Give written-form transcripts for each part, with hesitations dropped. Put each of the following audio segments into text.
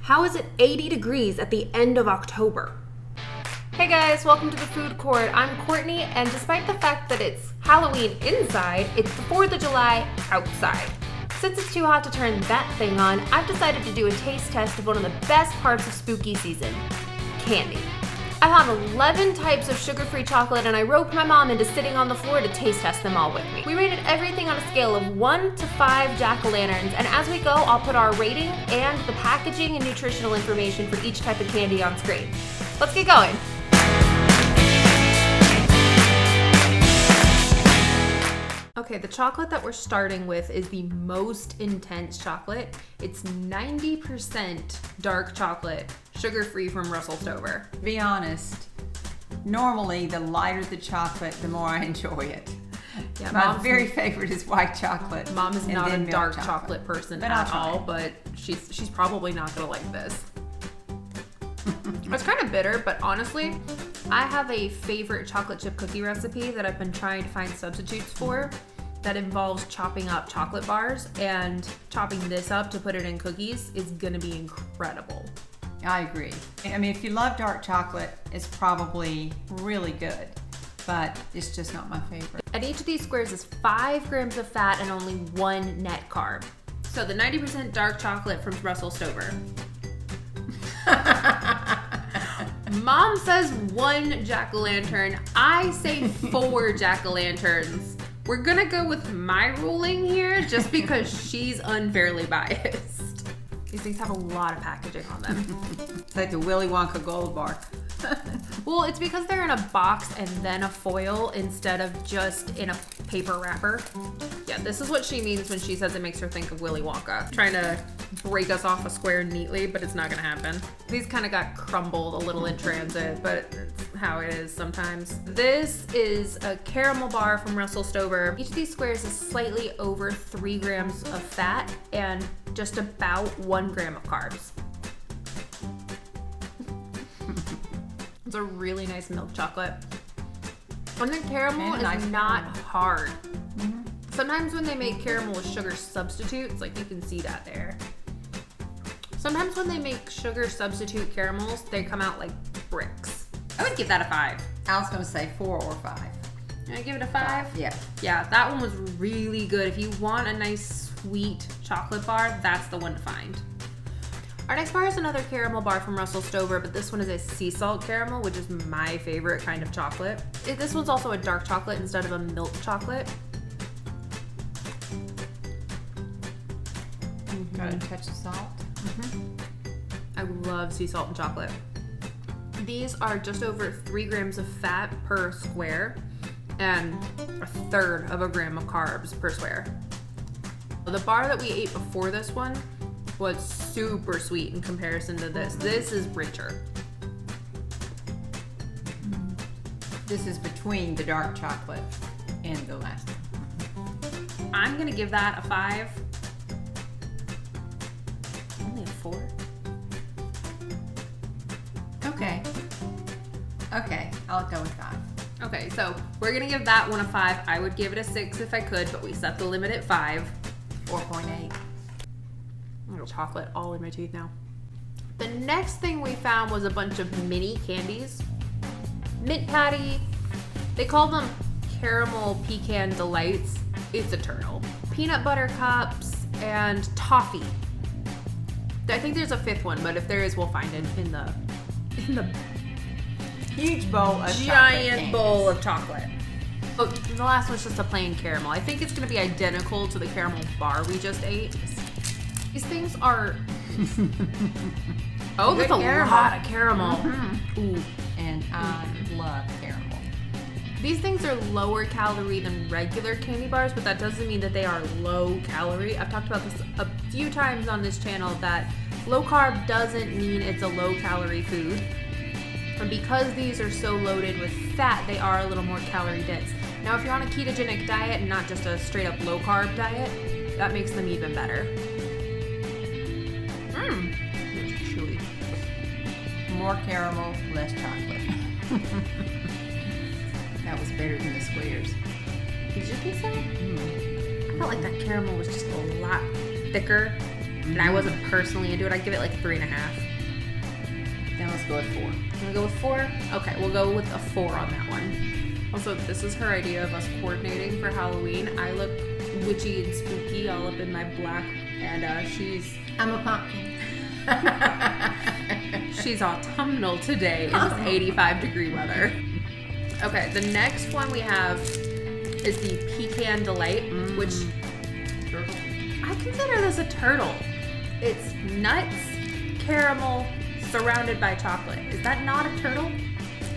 How is it 80 degrees at the end of October? Hey guys, welcome to the Food Court. I'm Courtney, and despite the fact that it's Halloween inside, it's the 4th of July outside. Since it's too hot to turn that thing on, I've decided to do a taste test of one of the best parts of spooky season, candy. I found 11 types of sugar-free chocolate, and I roped my mom into sitting on the floor to taste test them all with me. We rated everything on a scale of 1 to 5 jack-o'-lanterns, and as we go, I'll put our rating and the packaging and nutritional information for each type of candy on screen. Let's get going. Okay, the chocolate that we're starting with is the most intense chocolate. It's 90% dark chocolate, sugar-free from Russell Stover. To be honest, normally the lighter the chocolate, the more I enjoy it. Yeah, My very favorite is white chocolate. Mom is not a dark chocolate person at all, but she's probably not gonna like this. It's kind of bitter, but honestly, I have a favorite chocolate chip cookie recipe that I've been trying to find substitutes for that involves chopping up chocolate bars, and chopping this up to put it in cookies is gonna be incredible. I agree. I mean, if you love dark chocolate, it's probably really good, but it's just not my favorite. At each of these squares is 5 grams of fat and only 1 net carb. So the 90% dark chocolate from Russell Stover. Mom says 1 jack-o'-lantern. I say 4 jack-o'-lanterns. We're gonna go with my ruling here just because she's unfairly biased. These things have a lot of packaging on them. It's like the Willy Wonka gold bar. Well, it's because they're in a box and then a foil instead of just in a paper wrapper. Yeah, this is what she means when she says it makes her think of Willy Wonka. Trying to break us off a square neatly, but it's not gonna happen. These kind of got crumbled a little in transit, but it's how it is sometimes. This is a caramel bar from Russell Stover. Each of these squares is slightly over 3 grams of fat and just about 1 gram of carbs. It's a really nice milk chocolate. And the caramel is not hard. Mm-hmm. Sometimes when they make caramel with sugar substitutes, like you can see that there. Sometimes when they make sugar substitute caramels, they come out like bricks. I would give that a 5. I was going to say 4 or 5. I give it a 5? Yeah. Yeah, that one was really good. If you want a nice sweet chocolate bar, that's the one to find. Our next bar is another caramel bar from Russell Stover, but this one is a sea salt caramel, which is my favorite kind of chocolate. This one's also a dark chocolate instead of a milk chocolate. Mm-hmm. Got a touch of salt. Mm-hmm. I love sea salt and chocolate. These are just over 3 grams of fat per square and 1/3 of a gram of carbs per square. The bar that we ate before this one was super sweet in comparison to this. This is richer. This is between the dark chocolate and the last one. I'm gonna give that a 5. Only a 4? Okay, I'll go with 5. Okay, so we're gonna give that one a 5. I would give it a 6 if I could, but we set the limit at 5. 4.8. Chocolate all in my teeth now. The next thing we found was a bunch of mini candies. Mint patty. They call them caramel pecan delights. It's eternal. Peanut butter cups and toffee. I think there's a 5th one, but if there is, we'll find it in the huge bowl of giant bowl of chocolate. Oh, the last one's just a plain caramel. I think it's gonna be identical to the caramel bar we just ate. These things are... Oh, that's a lot of caramel. Mm-hmm. Ooh, and I love caramel. These things are lower calorie than regular candy bars, but that doesn't mean that they are low calorie. I've talked about this a few times on this channel that low carb doesn't mean it's a low calorie food. And because these are so loaded with fat, they are a little more calorie dense. Now, if you're on a ketogenic diet and not just a straight up low carb diet, that makes them even better. It's chewy. More caramel, less chocolate. That was better than the squares. Did you think so? I felt like that caramel was just a lot thicker and I wasn't personally into it, I'd give it like a 3.5. Then let's go with 4. Can we go with 4? Okay, we'll go with a 4 on that one. Also, this is her idea of us coordinating for Halloween. I look witchy and spooky all up in my black, and I'm a pumpkin. she's autumnal today in this 85-degree weather. Okay, the next one we have is the Pecan Delight, which Turtle. I consider this a turtle. It's nuts, caramel, surrounded by chocolate. Is that not a turtle?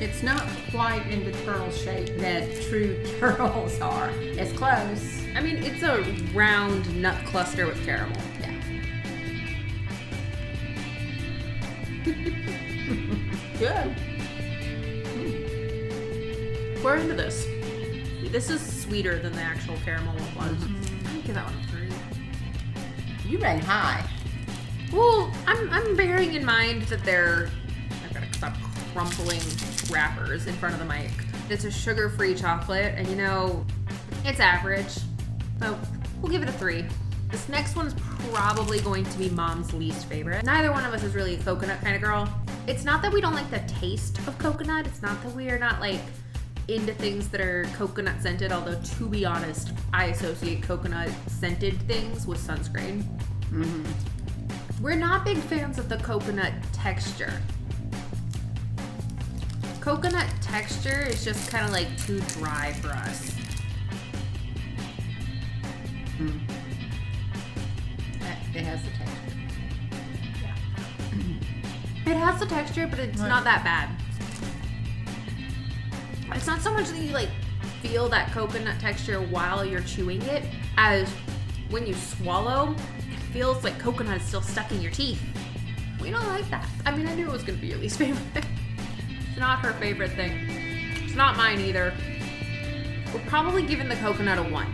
It's not quite in the turtle shape that true turtles are. It's close. I mean, it's a round nut cluster with caramel. Yeah. Good. We're into this. This is sweeter than the actual caramel one was. I'm gonna give that one a 3. You ran high. Well, I'm bearing in mind that I've got to stop crumpling wrappers in front of the mic. It's a sugar-free chocolate, and it's average. So we'll give it a 3. This next one is probably going to be Mom's least favorite. Neither one of us is really a coconut kind of girl. It's not that we don't like the taste of coconut. It's not that we are not like into things that are coconut scented, although to be honest, I associate coconut scented things with sunscreen. Mm-hmm. We're not big fans of the coconut texture. Coconut texture is just kind of like too dry for us. It has the texture. It has the texture, but it's not that bad. It's not so much that you like feel that coconut texture while you're chewing it, as when you swallow, it feels like coconut is still stuck in your teeth. We don't like that. I mean, I knew it was gonna be your least favorite. It's not her favorite thing. It's not mine either. We're probably giving the coconut a 1,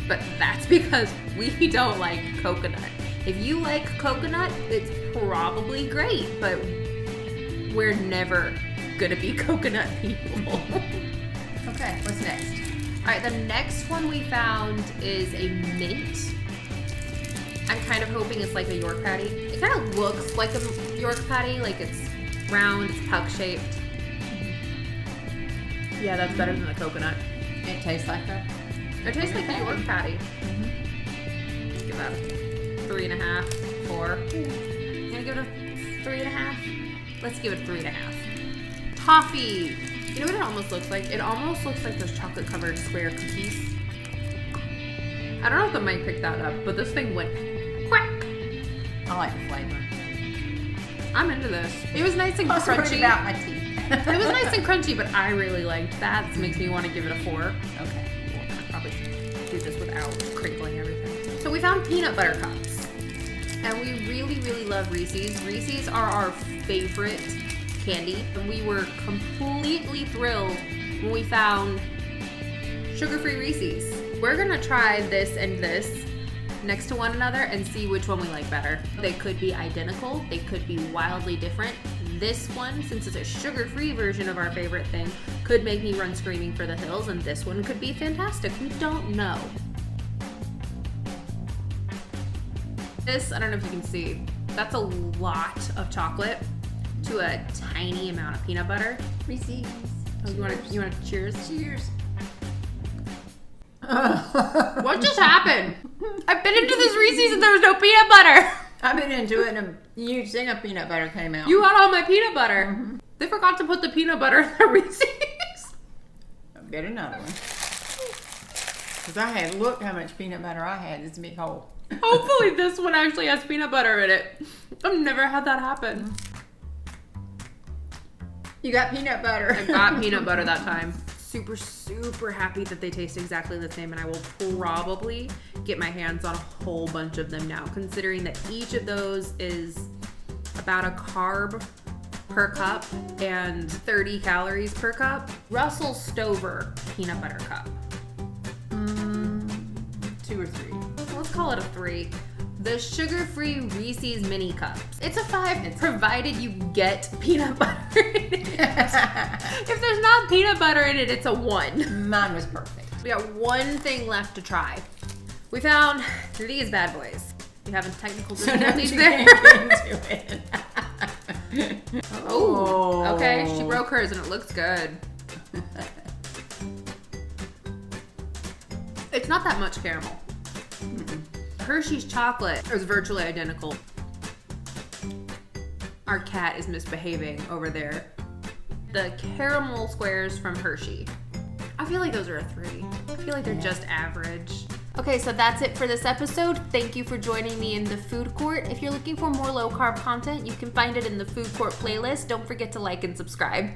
but that's because we don't like coconut. If you like coconut, it's probably great, but we're never gonna be coconut people. Okay, what's next? All right, the next one we found is a mint. I'm kind of hoping it's like a York patty. It kind of looks like a York patty, like it's round, it's puck-shaped. Yeah, that's better than the coconut. It tastes like that. It tastes like the York patty. Let's give that a 3.5, 4. Gonna give it a 3.5. Let's give it a 3.5. Toffee. You know what it almost looks like? It almost looks like those chocolate-covered square cookies. I don't know if the mic picked that up, but this thing went quack. I like the flavor. I'm into this. It was nice and Also crunchy. about my teeth. It was nice and crunchy, but I really liked that. This makes me want to give it a 4. Okay. We'll probably do this without crinkling everything. So we found peanut butter cups. And we really, really love Reese's. Reese's are our favorite candy. And we were completely thrilled when we found sugar-free Reese's. We're gonna try this and this next to one another and see which one we like better. They could be identical, they could be wildly different. This one, since it's a sugar-free version of our favorite thing, could make me run screaming for the hills, and this one could be fantastic. We don't know. This, I don't know if you can see, that's a lot of chocolate to a tiny amount of peanut butter. Reese's. Oh, you wanna cheers? Cheers. What just happened? I've been into this Reese's and there was no peanut butter. I've been into it and a huge thing of peanut butter came out. You got all my peanut butter. Mm-hmm. They forgot to put the peanut butter in the Reese's. I'll get another one. Because I had looked how much peanut butter I had. It's a big hole. Hopefully this one actually has peanut butter in it. I've never had that happen. You got peanut butter. I got peanut butter that time. Super, super happy that they taste exactly the same, and I will probably get my hands on a whole bunch of them now, considering that each of those is about a carb per cup and 30 calories per cup. Russell Stover peanut butter cup. 2 or 3. Let's call it a 3. The sugar-free Reese's mini cups. It's a 5, provided you get peanut butter in it. If there's not peanut butter in it, it's a 1. Mine was perfect. We got one thing left to try. We found these bad boys. You having technical So now difficulties you there? can't get into it. Oh, okay. She broke hers and it looks good. It's not that much caramel. Hershey's chocolate is virtually identical. Our cat is misbehaving over there. The caramel squares from Hershey. I feel like those are a 3. I feel like they're just average. Okay, so that's it for this episode. Thank you for joining me in the food court. If you're looking for more low carb content, you can find it in the food court playlist. Don't forget to like and subscribe.